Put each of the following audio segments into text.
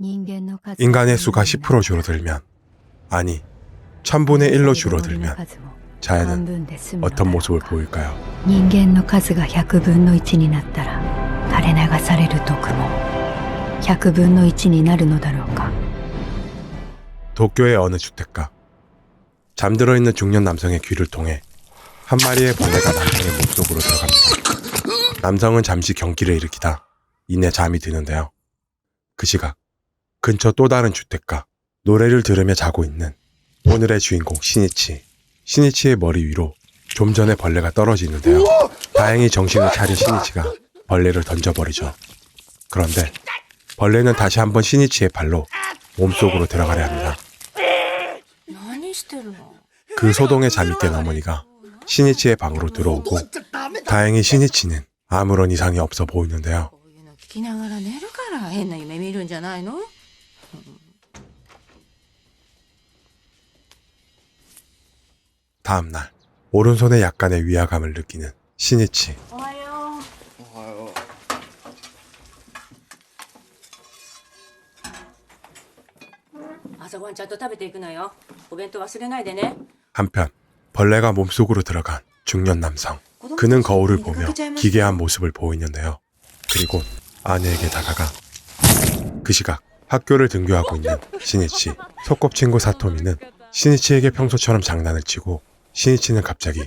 인간의 수가 10% 줄어들면, 아니 1000분의 1로 줄어들면 자연은 어떤 모습을 보일까요? 人間の数が100分の1になったら垂れ流される毒も100分の1になるのだろうか。 도쿄의 어느 주택가. 잠들어 있는 중년 남성의 귀를 통해 한 마리의 벌레가 남성의 몸속으로 들어갑니다. 남성은 잠시 경기를 일으키다 이내 잠이 드는데요. 그 시각 근처 또 다른 주택가. 노래를 들으며 자고 있는 오늘의 주인공 시니치. 시니치의 머리 위로 좀 전에 벌레가 떨어지는데요. 다행히 정신을 차린 시니치가 벌레를 던져버리죠. 그런데 벌레는 다시 한번 시니치의 발로 몸속으로 들어가려 합니다. 그 소동에 잠이 깬 어머니가 시니치의 방으로 들어오고, 다행히 시니치는 아무런 이상이 없어 보이는데요. 다음날 오른손에 약간의 위화감을 느끼는 시니치. 朝ごはんちゃんと食べていくのよ。お弁当忘れないでね。 한편 벌레가 몸속으로 들어간 중년 남성. 그는 거울을 보며 기괴한 모습을 보이는데요. 그리고 아내에게 다가가. 그 시각 학교를 등교하고 있는 시니치. 소꿉친구 사토미는 시니치에게 평소처럼 장난을 치고, 시니치는 갑자기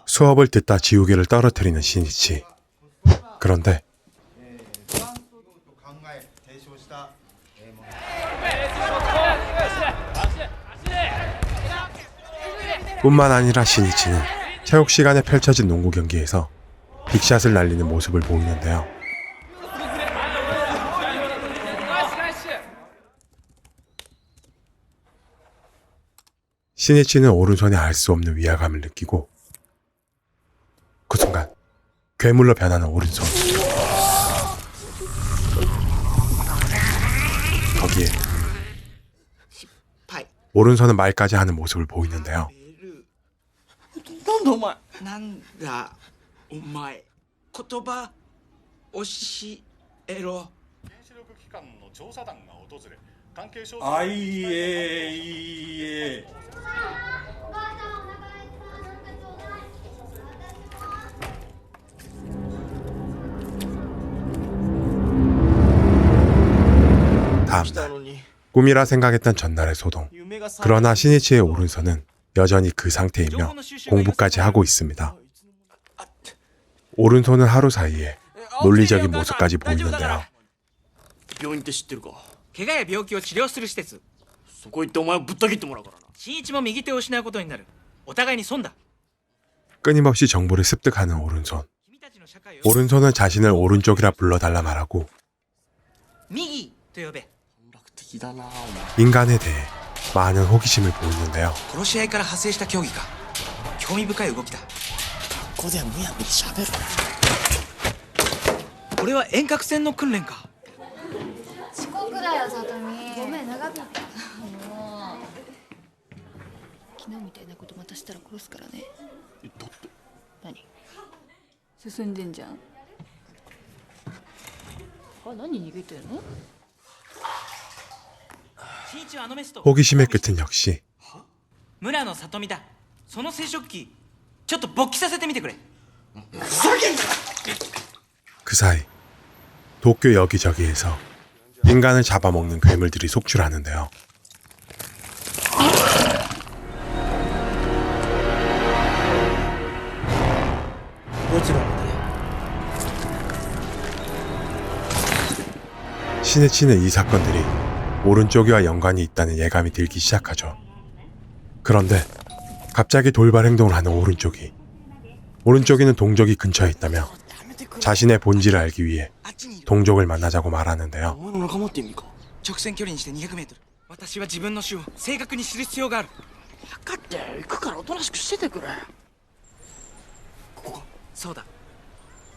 수업을 듣다 지우개를 떨어뜨리는 시니치. 그런데 뿐만 아니라 시니치는 체육 시간에 펼쳐진 농구 경기에서 빅샷을 날리는 모습을 보이는데요. 시니치는 오른손에 알 수 없는 위화감을 느끼고, 그 순간 괴물로 변하는 오른손. 거기에 오른손은 말까지 하는 모습을 보이는데요. なんだお前言葉教えろ。原子力機関の調査団が訪れ、関係省あいえいいえ。 다음날 꿈이라 생각했던 전날의 소동. 그러나 시니치의 오른손은 여전히 그 상태이며 공부까지 하고 있습니다. 오른손은 하루 사이에 논리적인 모습까지 보이는데요. 病院って知ってるか。怪我や病気を治療する施設。そこ行ってお前をぶった切ってもらうからな。新一も右手を失うことになる。お互いに損だ。 끊임없이 정보를 습득하는 오른손. 오른손은 자신을 오른쪽이라 불러달라 말하고, 右と呼べ。 楽的だなお前。 인간에 대해 많은 호기심을 보이는데요. 殺し合いから派生した競技か。興味深い動きだ。ここではむやみに喋るな。これは遠隔戦の訓練か。遅刻だよ、さとみ。ごめん、長引いた。もう昨日みたいなことまたしたら殺すからね。だって何進んでんじゃん。あ、何逃げてんの？ 新一はあのメスと 호기심의 끝은 역시 村野里美だ。その生殖器ちょっと勃起させてみてくれ。 그 사이 도쿄 여기저기에서 인간을 잡아먹는 괴물들이 속출하는데요. 시니치는 이 사건들이 오른쪽이와 연관이 있다는 예감이 들기 시작하죠. 그런데 갑자기 돌발 행동을 하는 오른쪽이는 동족이 근처에 있다며 자신의 본질을 알기 위해 동족을 만나자고 말하는데요. お前の仲間って意味か。直線距離にして 200m。 私は自分の種を正確に知る必要がある。分かって行くからおとなしくしててくれ。ここか。そうだ。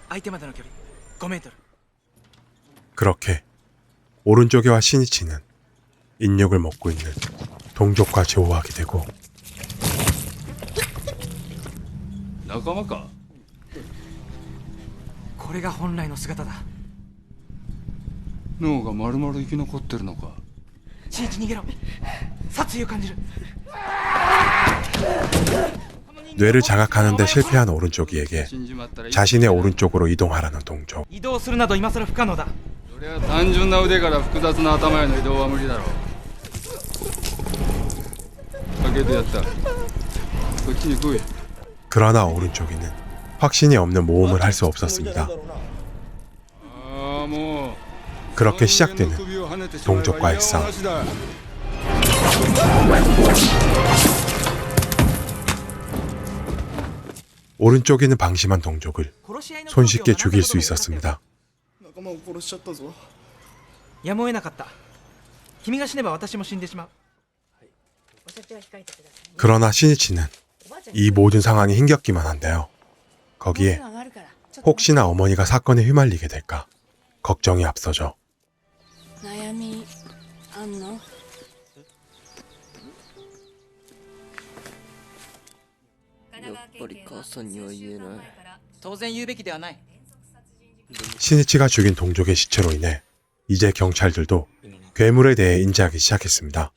相手までの距離 5m。 그렇게 오른쪽이와 시니치는 인육을 먹고 있는 동족과 조우하게 되고, 仲間か。これが本来の姿だ。脳が丸々生き残ってるのか。新一逃げろ。殺意を感じる。 뇌를 자각하는 데 실패한 오른쪽이에게 자신의 오른쪽으로 이동하라는 동족. 移動するなど今更不可能だ。そりゃ単純な腕から複雑な頭への移動は無理だろう。開けてやった。こっちに来い。 그러나 오른쪽이는 확신이 없는 모험을 할 수 없었습니다. 그렇게 시작되는 동족과의 싸움. 오른쪽이는 방심한 동족을 손쉽게 죽일 수 있었습니다. やむを得なかった。君が死ねば私も死んでしまう。 그러나 신이치는 이 모든 상황이 힘겹기만 한데요. 거기에 혹시나 어머니가 사건에 휘말리게 될까 걱정이 앞서죠. 悩みあんの？ やっぱり母さんには言えない。当然言うべきではない。 신이치가 죽인 동족의 시체로 인해 이제 경찰들도 괴물에 대해 인지하기 시작했습니다.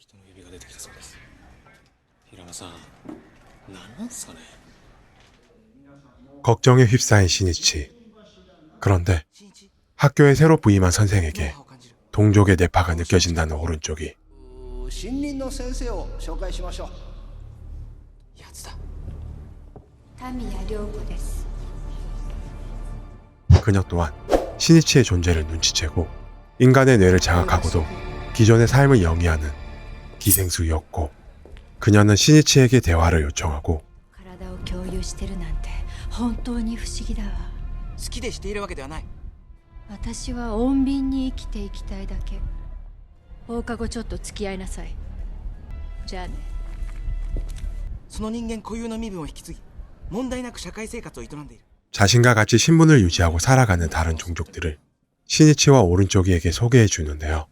걱정에 휩싸인 신이치. 그런데 학교에 새로 부임한 선생에게 동족의 뇌파가 느껴진다는 오른쪽이. 新任の先生を紹介しましょう。やつだ。田宮涼子です。 그녀 또한 신이치의 존재를 눈치채고 인간의 뇌를 자각하고도 기존의 삶을 영위하는 기생수였고, 그녀는 신이치에게 대화를 요청하고 体を共有してるなんて本当に不思議だわ。好きでしているわけではない。私は穏便に生きていきたいだけ。放課後ちょっと付き合いなさい。じゃあね。その人間固有の身分を引き継ぎ、問題なく社会生活を営んでいる。 자신과 같이 신분을 유지하고 살아가는 다른 종족들을 신이치와 오른쪽이에게 소개해 주는데요.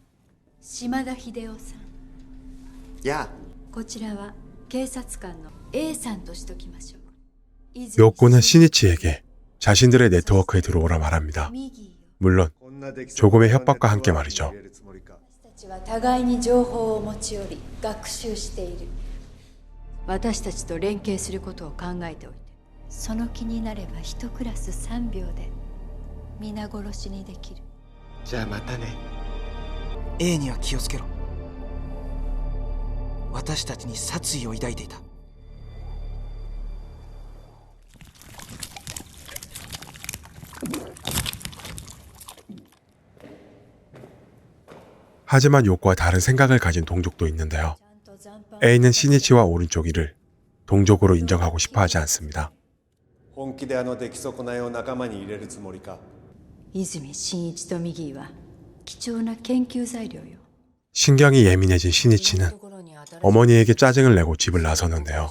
島田秀夫さん。やあ。こちらは警察官の A さんとしときましょう。 요코는 신이치에게 자신들의 네트워크에 들어오라 말합니다. 물론 조금의 협박과 함께 말이죠. 私たちは互いに情報を持ち寄り学習している。私たちと連携することを考えておいて。その気になれば一クラス3秒で皆殺しにできる。じゃあまたね。 A には気をつけろ。私たちに殺意を抱いていた。 하지만 요코와 다른 생각을 가진 동족도 있는데요. A는 신이치와 오른쪽이를 동족으로 인정하고 싶어 하지 않습니다. 本気であの出来損ないを仲間に入れるつもりか。泉真一とミギーは貴重な研究材料よ。 신경이 예민해진 신이치는 어머니에게 짜증을 내고 집을 나서는데요.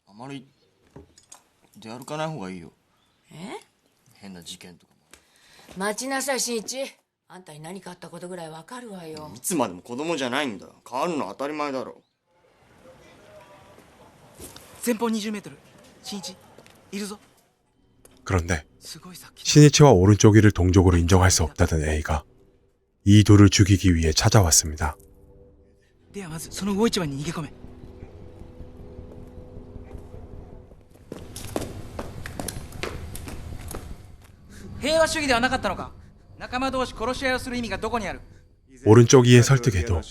あまり出歩かない方がいいよ。変な事件とかも。待ちなさい新一。あんたに何かあったことぐらいわかるわよ。いつまでも子供じゃないんだ。変わるの当たり前だろ。前方20メートル。新一、いるぞ。 그런데 신이치와 오른쪽이를 동족으로 인정할 수 없다던 A가 이 둘을 죽이기 위해 찾아왔습니다. ではまずその魚市場に逃げ込め。平和主義ではなかったのか。仲間同士殺し合いをする意味がどこにある。 오른쪽이의 설득에도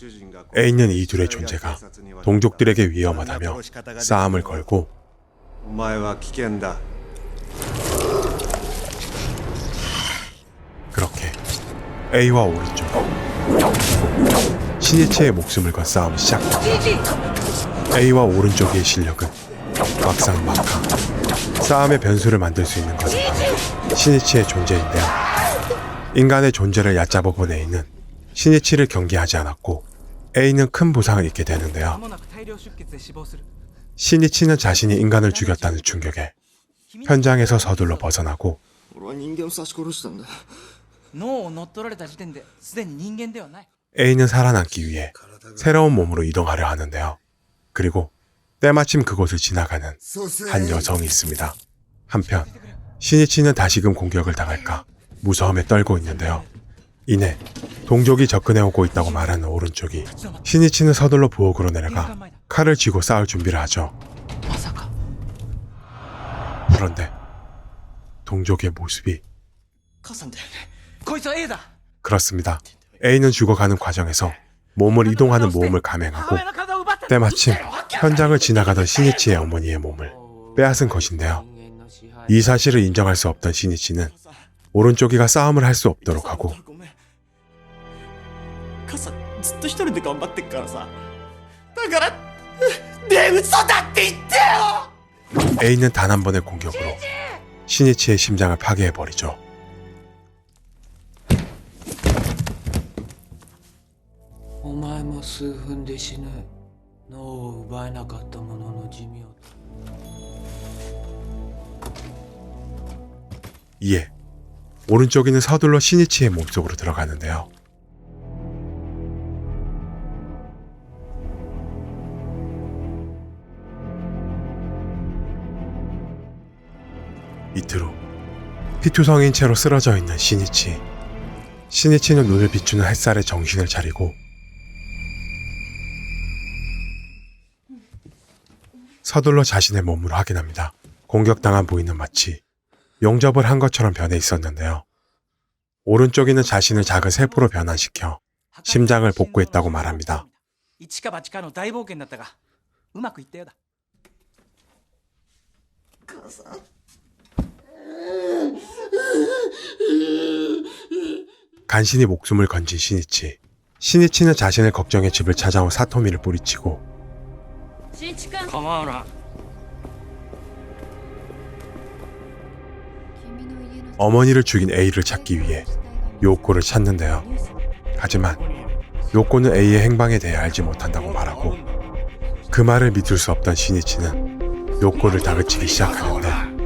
A는 이 둘의 존재가 동족들에게 위험하다며 싸움을 걸고, お前は危険だ。 그렇게 A와 오른쪽, 신이치의 목숨을 건 싸움이 시작됩니다. A와 오른쪽의 실력은 막상막하. 싸움의 변수를 만들 수 있는 것은 바로 신이치의 존재인데요. 인간의 존재를 얕잡아 본 A는 신이치를 경계하지 않았고 A는 큰 부상을 입게 되는데요. 신이치는 자신이 인간을 죽였다는 충격에 현장에서 서둘러 벗어나고 俺は人間を刺し殺したんだ。 脳を乗っ取られた時点ですでに人間ではない。 A는 살아남기 위해 새로운 몸으로 이동하려 하는데요. 그리고 때마침 그곳을 지나가는 한 여성이 있습니다. 한편 신이치는 다시금 공격을 당할까 무서움에 떨고 있는데요. 이내 동족이 접근해오고 있다고 말하는 오른쪽이 시니치는 서둘러 부엌으로 내려가 칼을 쥐고 싸울 준비를 하죠. 그런데 동족의 모습이 母さんだよねこいつは A だ 그렇습니다. A는 죽어가는 과정에서 몸을 이동하는 모험을 감행하고 때마침 현장을 지나가던 시니치의 어머니의 몸을 빼앗은 것인데요. 이 사실을 인정할 수 없던 시니치는 오른쪽이가 싸움을 할 수 없도록 하고 ごめん母さんずっと一人で頑張ってっからさだからねえ嘘だって言ってよ A는 단 한 번의 공격으로 시니치의 심장을 파괴해버리죠. お前も数分で死ぬ脳を奪えなかった者の寿命 이에 오른쪽이는 서둘러 시니치의 몸속으로 들어가는데요. 이틀 후 피투성인 채로 쓰러져 있는 시니치. 시니치는 눈을 비추는 햇살에 정신을 차리고 서둘러 자신의 몸으로 확인합니다. 공격당한 부위는 마치 용접을 한 것처럼 변해 있었는데요. 오른쪽에는 자신을 작은 세포로 변환시켜 심장을 복구했다고 말합니다. 一か八かの大冒険だったがうまくいったようだ 母さん 간신히 목숨을 건진 시니치. 시니치는 자신을 걱정해 집을 찾아온 사토미를 뿌리치고 新一君構わない 어머니를 죽인 A를 찾기 위해 요코를 찾는데요. 하지만 요코는 A의 행방에 대해 알지 못한다고 말하고 그 말을 믿을 수 없던 시니치는 요코를 다그치기 시작하는데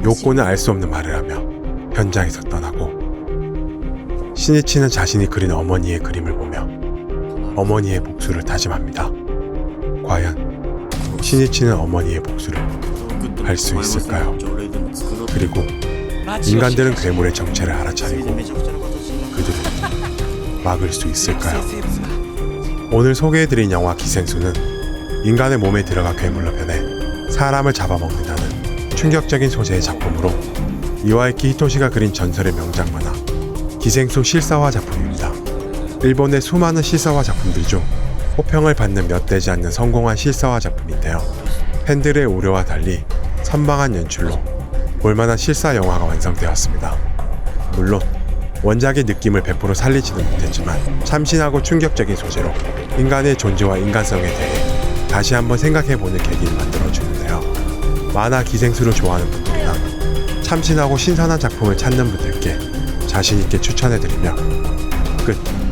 요코는 알 수 없는 말을 하며 현장에서 떠나고 시니치는 자신이 그린 어머니의 그림을 보며 어머니의 복수를 다짐합니다. 과연 시니치는 어머니의 복수를 할 수 있을까요? 그리고 인간들은 괴물의 정체를 알아차리고 그들을 막을 수 있을까요? 오늘 소개해드린 영화 기생수는 인간의 몸에 들어가 괴물로 변해 사람을 잡아먹는다는 충격적인 소재의 작품으로 이와이키 히토시가 그린 전설의 명작 만화 기생수 실사화 작품입니다. 일본의 수많은 실사화 작품들 중 호평을 받는 몇 되지 않는 성공한 실사화 작품인데요. 팬들의 우려와 달리 선방한 연출로 볼만한 실사 영화가 완성되었습니다. 물론 원작의 느낌을 100% 살리지는 못했지만 참신하고 충격적인 소재로 인간의 존재와 인간성에 대해 다시 한번 생각해보는 계기를 만들어주는데요. 만화 기생수를 좋아하는 분들이나 참신하고 신선한 작품을 찾는 분들께 자신있게 추천해드리며 끝.